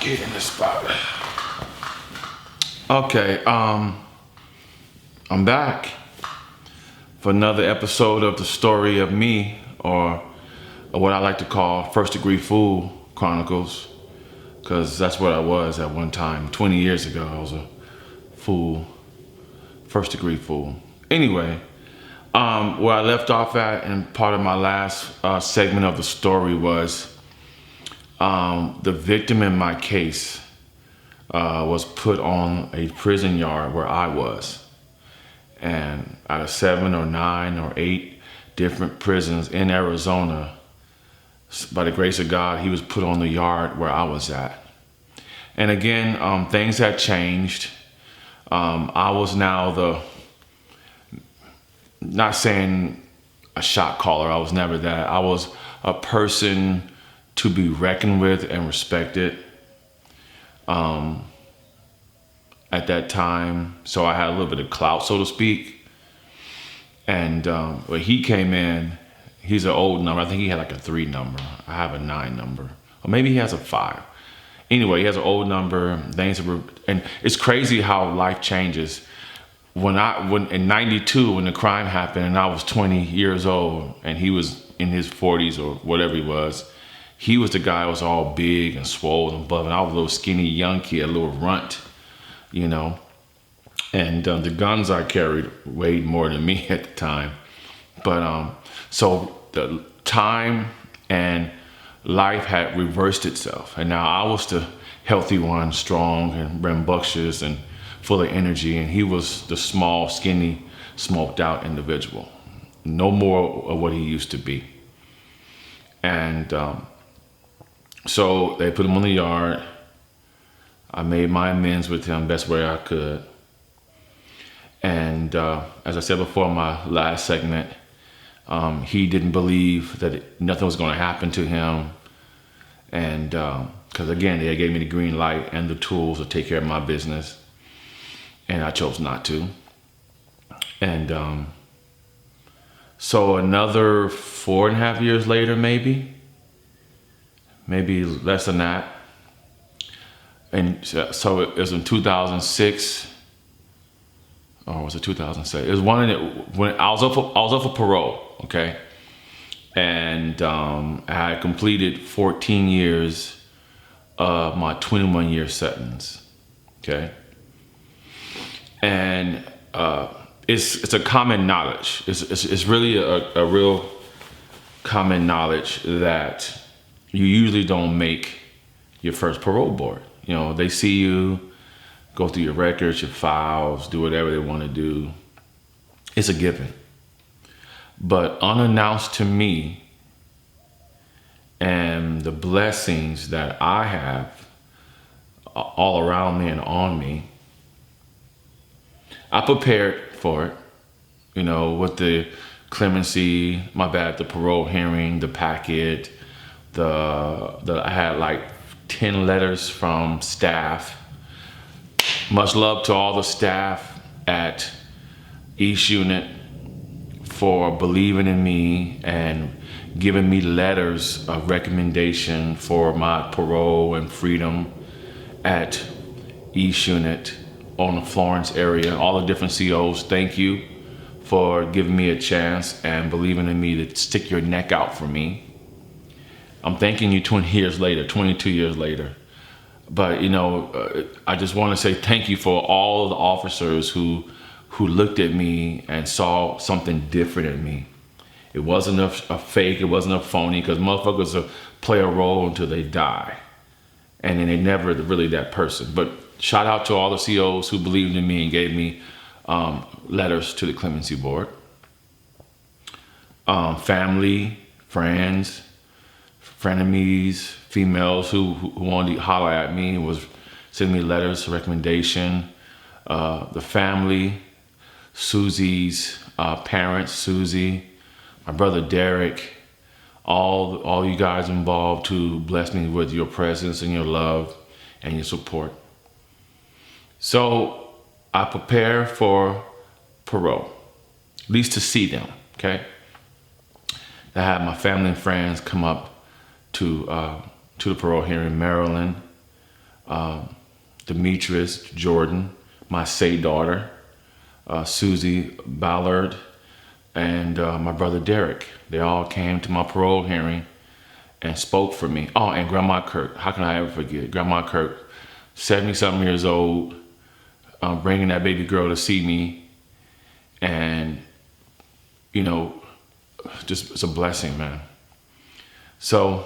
get in the spot. Okay, I'm back for another episode of the story of me, or what I like to call First Degree Fool Chronicles, because that's what I was at one time. 20 years ago, I was a fool, first degree fool. Anyway, where I left off at, and part of my last segment of the story was the victim in my case was put on a prison yard where I was. And out of 7 or 9 or 8 different prisons in Arizona, by the grace of God, he was put on the yard where I was at. And again, things had changed. I was now not saying a shot caller, I was never that. I was a person to be reckoned with and respected at that time. So I had a little bit of clout, so to speak. And when he came in, he's an old number. I think he had like a 3 number. I have a 9 number. Or maybe he has a 5. Anyway, he has an old number. And it's crazy how life changes. When in 92, when the crime happened and I was 20 years old and he was in his 40s or whatever he was the guy who was all big and swollen and buff, and I was a little skinny young kid, a little runt, you know. And the guns I carried weighed more than me at the time. But so the time and life had reversed itself, and now I was the healthy one, strong and rambunctious and full of energy, and he was the small, skinny, smoked out individual. No more of what he used to be. And so they put him on the yard. I made my amends with him best way I could. And as I said before in my last segment, he didn't believe that nothing was going to happen to him. And because again, they gave me the green light and the tools to take care of my business. And I chose not to. And so another 4.5 years later, maybe less than that. And so it was in 2006, or was it 2007? It was when I was up for parole, okay? And I had completed 14 years of my 21-year sentence, okay? And it's a common knowledge. It's really a real common knowledge that you usually don't make your first parole board. You know, they see you, go through your records, your files, do whatever they want to do. It's a given. But unannounced to me, and the blessings that I have all around me and on me, I prepared for it, you know, with the clemency, the parole hearing, the packet, I had like 10 letters from staff. Much love to all the staff at East Unit for believing in me and giving me letters of recommendation for my parole and freedom at East Unit on the Florence area. All the different COs, thank you for giving me a chance and believing in me to stick your neck out for me. I'm thanking you 22 years later. But, you know, I just want to say thank you for all of the officers who looked at me and saw something different in me. It wasn't a fake, it wasn't a phony, because motherfuckers will play a role until they die. And then they never really that person. But shout out to all the COs who believed in me and gave me letters to the clemency board. Family, friends, frenemies, females who wanted to holler at me, was sending me letters of recommendation. The family, Susie's parents, Susie, my brother Derek, all you guys involved to bless me with your presence and your love and your support. So I prepare for parole, at least to see them, okay? I had my family and friends come up to the parole hearing in Maryland. Demetrius Jordan, my Say daughter, Susie Ballard, and my brother Derek. They all came to my parole hearing and spoke for me. Oh, and Grandma Kirk. How can I ever forget? Grandma Kirk, 70-something years old, bringing that baby girl to see me. And, just it's a blessing, man. So,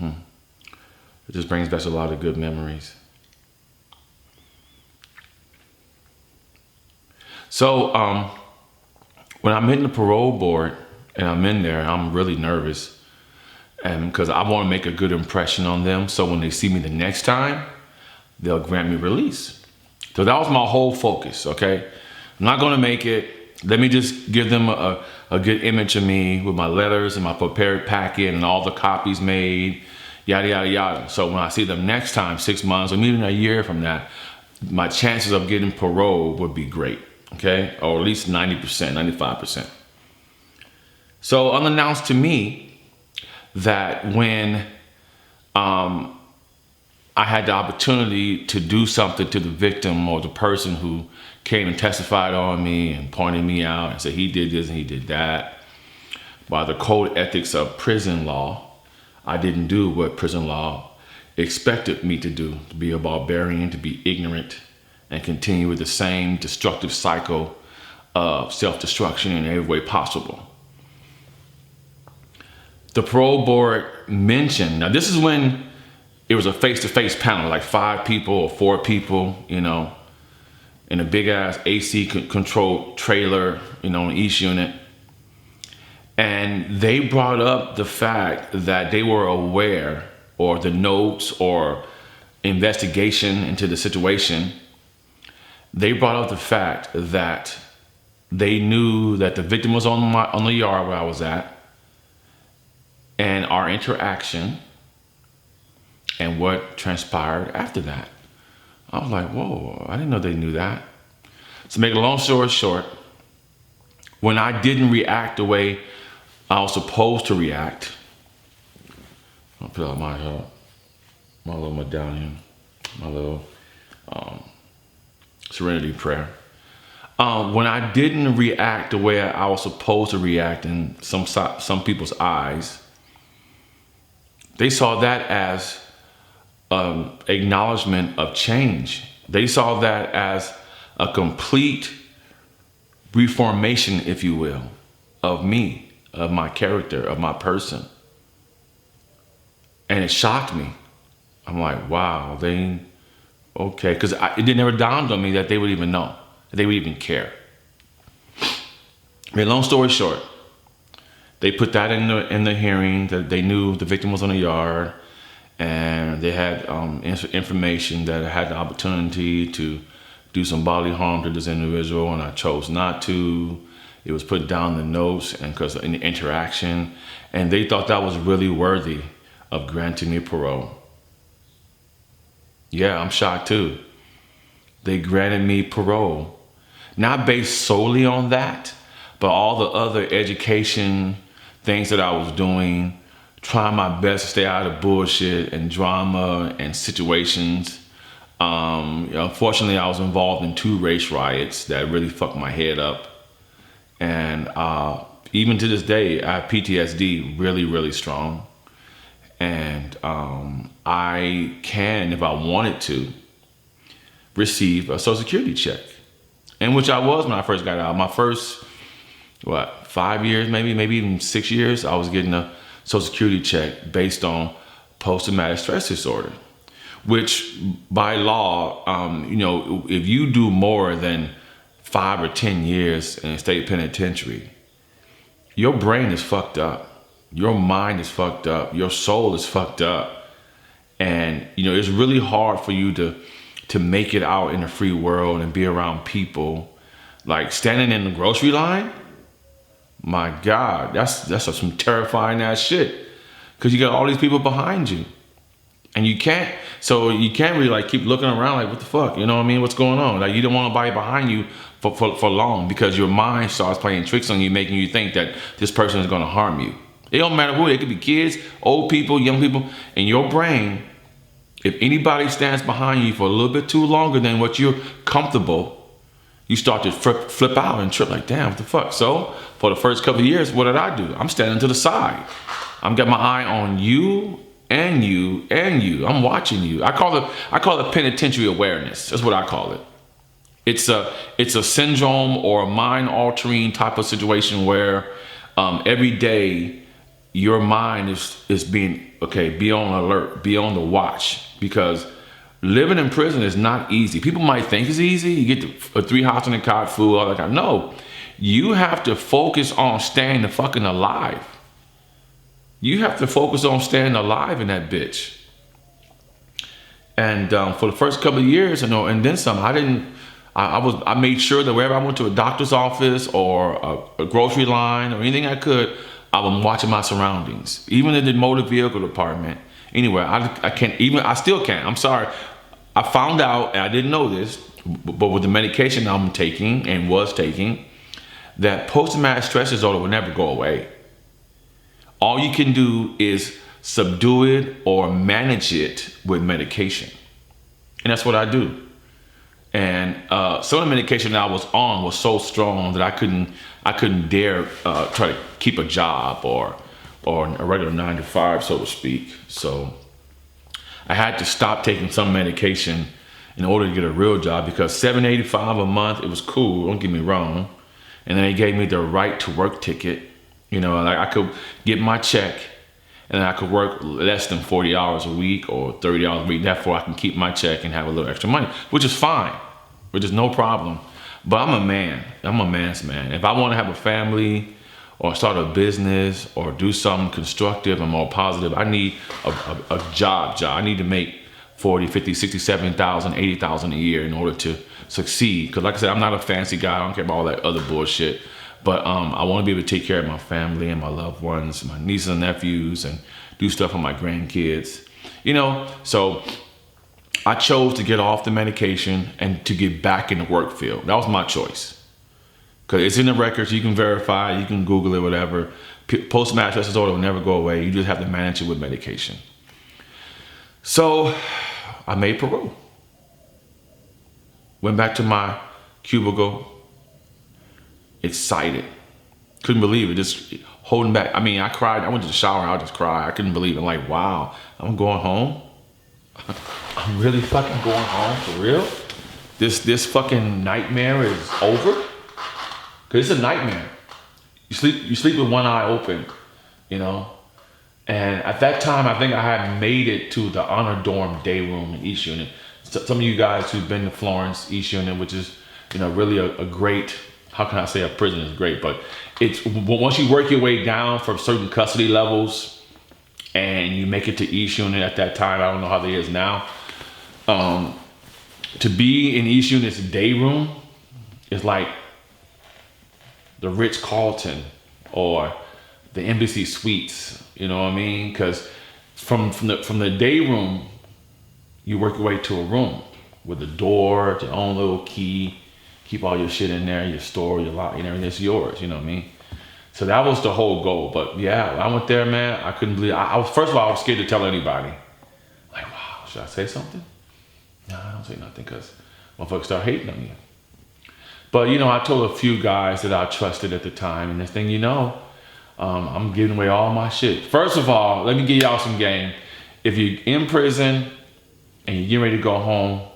it just brings back a lot of good memories. So, when I'm in the parole board and I'm in there, I'm really nervous, and because I want to make a good impression on them, so when they see me the next time, they'll grant me release. So that was my whole focus. Okay, I'm not going to make it. Let me just give them a good image of me with my letters and my prepared packet and all the copies made, yada, yada, yada. So when I see them next time, 6 months or even a year from that, my chances of getting parole would be great, okay? Or at least 90%, 95%. So unannounced to me that when I had the opportunity to do something to the victim or the person who came and testified on me and pointed me out and said he did this and he did that, by the code ethics of prison law, I didn't do what prison law expected me to do, to be a barbarian, to be ignorant, and continue with the same destructive cycle of self-destruction in every way possible. The parole board mentioned, now this is when it was a face-to-face panel, like 5 people or 4 people, in a big ass AC controlled trailer, in each unit. And they brought up the fact that they were aware, or the notes or investigation into the situation, they brought up the fact that they knew that the victim was on the yard where I was at, and our interaction and what transpired after that. I was like, whoa, I didn't know they knew that. So make a long story short, when I didn't react the way I was supposed to react, I'll put out my little medallion, my little serenity prayer. When I didn't react the way I was supposed to react in some people's eyes, they saw that as acknowledgement of change. They saw that as a complete reformation, if you will, of me, of my character, of my person. And it shocked me. I'm like, wow, okay. Because it never dawned on me that they would even know, that they would even care. I mean, long story short, they put that in the hearing, that they knew the victim was on the yard, and they had information that I had the opportunity to do some bodily harm to this individual, and I chose not to. It was put down in the notes and because in the interaction, and they thought that was really worthy of granting me parole. Yeah, I'm shocked too. They granted me parole, not based solely on that, but all the other education things that I was doing, trying my best to stay out of bullshit and drama and situations. Unfortunately, I was involved in 2 race riots that really fucked my head up. And even to this day, I have PTSD really, really strong. And I can, if I wanted to, receive a Social Security check. And which I was when I first got out. My first, 5 years, maybe even 6 years, I was getting a Social Security check based on post-traumatic stress disorder. Which by law, if you do more than 5 or 10 years in a state penitentiary, your brain is fucked up. Your mind is fucked up. Your soul is fucked up. And, it's really hard for you to make it out in the free world and be around people. Like standing in the grocery line, my God, that's some terrifying ass shit. Because you got all these people behind you. And you can't really keep looking around like, what the fuck? You know what I mean? What's going on? Like, you don't want nobody behind you for long, because your mind starts playing tricks on you, making you think that this person is going to harm you. It don't matter who. It could be kids, old people, young people. In your brain, if anybody stands behind you for a little bit too longer than what you're comfortable, you start to flip out and trip like, damn, what the fuck? So for the first couple of years, what did I do? I'm standing to the side. I'm got my eye on you and you and you. I'm watching you. I call it penitentiary awareness. That's what I call it. It's a syndrome or a mind altering type of situation where every day your mind is being, be on alert, be on the watch, because living in prison is not easy. People might think it's easy. You get a 3 house and a cot, food, all that kind. No, you have to focus on staying the fucking alive. You have to focus on staying alive in that bitch. And for the first couple of years, and then some, I made sure that wherever I went to a doctor's office or a grocery line or anything I could, I was watching my surroundings. Even in the motor vehicle department, anywhere, I still can't. I'm sorry. I found out, and I didn't know this, but with the medication I'm taking and was taking, that post-traumatic stress disorder will never go away. All you can do is subdue it or manage it with medication. And that's what I do. And some of the medication that I was on was so strong that I couldn't dare try to keep a job or a regular 9 to 5, so to speak. So I had to stop taking some medication in order to get a real job, because $785 a month, it was cool, don't get me wrong. And then they gave me the right to work ticket. Like I could get my check and I could work less than 40 hours a week or 30 hours a week. Therefore, I can keep my check and have a little extra money, which is fine, which is no problem. But I'm a man. I'm a man's man. If I want to have a family or start a business or do something constructive and more positive, I need a job. I need to make 40, 50, 60, 70,000, 80,000 a year in order to succeed. Because like I said, I'm not a fancy guy. I don't care about all that other bullshit. But I want to be able to take care of my family and my loved ones, my nieces and nephews, and do stuff for my grandkids. So I chose to get off the medication and to get back in the work field. That was my choice. Because it's in the records. You can verify. You can Google it, whatever. Post-traumatic stress disorder will never go away. You just have to manage it with medication. So I made parole. Went back to my cubicle. Excited. Couldn't believe it. Just holding back. I cried. I went to the shower. I just cried. I couldn't believe it. Like, wow, I'm going home. I'm really fucking going home for real. This fucking nightmare is over. Cause it's a nightmare. You sleep with one eye open, And at that time, I think I had made it to the honor dorm day room in East Unit. Some of you guys who've been to Florence, East Unit, which is really a great. How can I say a prison is great? But it's once you work your way down from certain custody levels and you make it to East Unit at that time, I don't know how they is now. To be in East Unit's day room is like the Ritz-Carlton or the Embassy Suites. You know what I mean? Because from the day room, you work your way to a room with a door, your own little key. Keep all your shit in there, your store, your lot, everything. It's yours, you know what I mean? So that was the whole goal. But yeah, I went there, man. I couldn't believe. First of all, I was scared to tell anybody. Like, wow, should I say something? No, I don't say nothing because motherfuckers start hating on you. But I told a few guys that I trusted at the time, and next thing I'm giving away all my shit. First of all, let me give y'all some game. If you're in prison and you're getting ready to go home,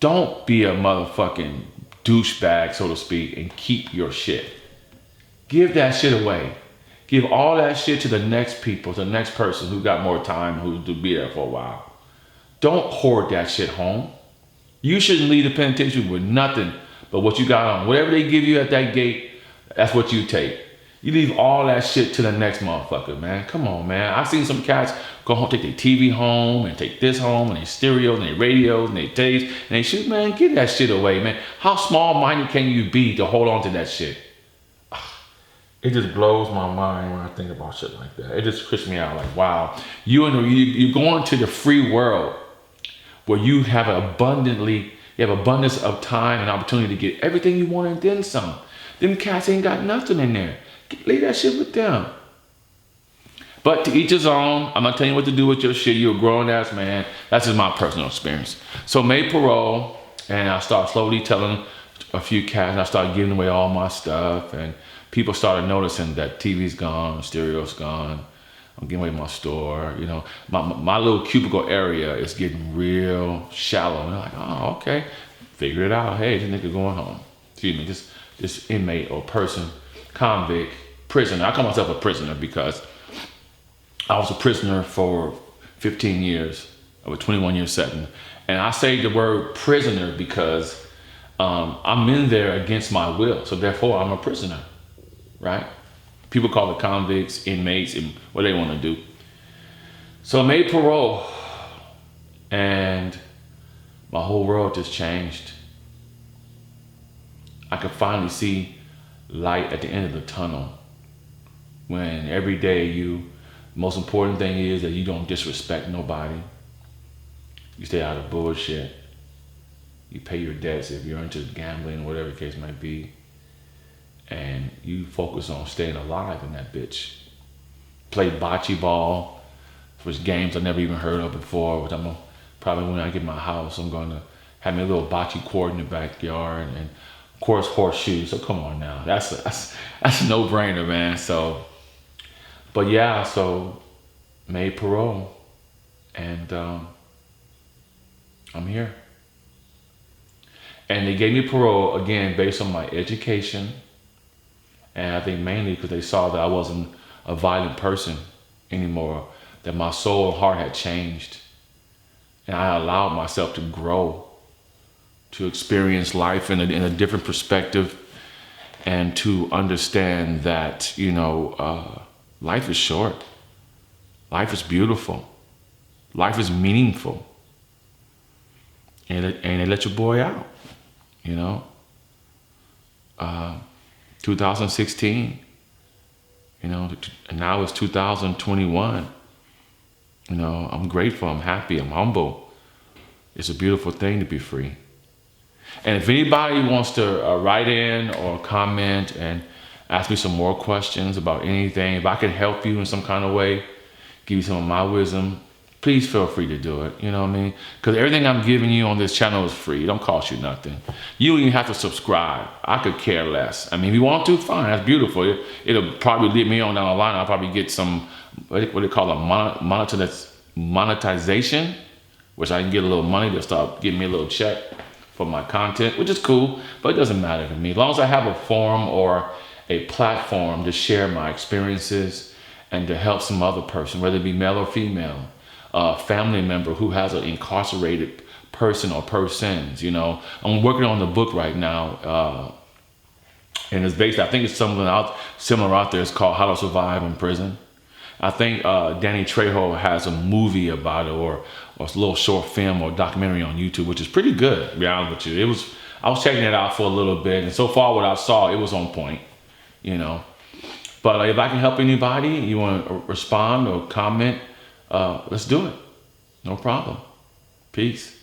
don't be a motherfucking douchebag, so to speak, and keep your shit. Give that shit away. Give all that shit to the next people, to the next person who got more time, who to be there for a while. Don't hoard that shit home. You shouldn't leave the penitentiary with nothing but what you got on. Whatever they give you at that gate, that's what you take. You leave all that shit to the next motherfucker, man. Come on, man. I've seen some cats go home, take their TV home, and take this home, and their stereos, and their radios, and their tapes, and they shoot, man, get that shit away, man. How small-minded can you be to hold on to that shit? It just blows my mind when I think about shit like that. It just trips me out, like, wow. You're going to the free world where you have abundance of time and opportunity to get everything you want and then some. Them cats ain't got nothing in there. Leave that shit with them. But to each his own. I'm not telling you what to do with your shit. You're a grown ass man. That's just my personal experience. So made parole, and I start slowly telling a few cats, and I started giving away all my stuff, and people started noticing that TV's gone, stereo's gone. I'm giving away my store, you know. My little cubicle area is getting real shallow. And they're like, oh, okay. Figure it out. Hey, this nigga going home. Excuse me, this inmate or person, convict, prisoner. I call myself a prisoner because I was a prisoner for 15 years of a 21-year sentence. And I say the word prisoner because I'm in there against my will. So therefore, I'm a prisoner, right? People call it convicts, inmates, and what they want to do. So I made parole, and my whole world just changed. I could finally see light at the end of the tunnel. When every day the most important thing is that you don't disrespect nobody. You stay out of bullshit. You pay your debts if you're into gambling, whatever the case might be. And you focus on staying alive in that bitch. Play bocce ball, which games I never even heard of before, which probably when I get my house, I'm gonna have me a little bocce court in the backyard, and of course horseshoes. So come on now, that's a no-brainer, man. So, but yeah, so made parole, and I'm here. And they gave me parole again based on my education. And I think mainly because they saw that I wasn't a violent person anymore, that my soul and heart had changed. And I allowed myself to grow, to experience life in a different perspective, and to understand that, life is short. Life is beautiful. Life is meaningful. And they let your boy out, 2016, and now it's 2021. I'm grateful, I'm happy, I'm humble. It's a beautiful thing to be free. And if anybody wants to write in or comment and ask me some more questions about anything, if I can help you in some kind of way, give you some of my wisdom, please feel free to do it. You know what I mean? Because everything I'm giving you on this channel is free. It don't cost you nothing. You don't even have to subscribe. I could care less. I mean, if you want to, fine. That's beautiful. It'll probably lead me on down the line. I'll probably get some, what they call a monetization, which I can get a little money to start giving me a little check for my content, which is cool, but it doesn't matter to me. As long as I have a forum or a platform to share my experiences and to help some other person, whether it be male or female, family member who has an incarcerated person or persons. I'm working on the book right now, and it's based, I think it's something similar out there. It's called How to Survive in Prison. I think Danny Trejo has a movie about it, or a little short film or documentary on YouTube, which is pretty good, to be honest with you. I was checking it out for a little bit, and so far what I saw, it was on point, But if I can help anybody, you want to respond or comment, let's do it. No problem. Peace.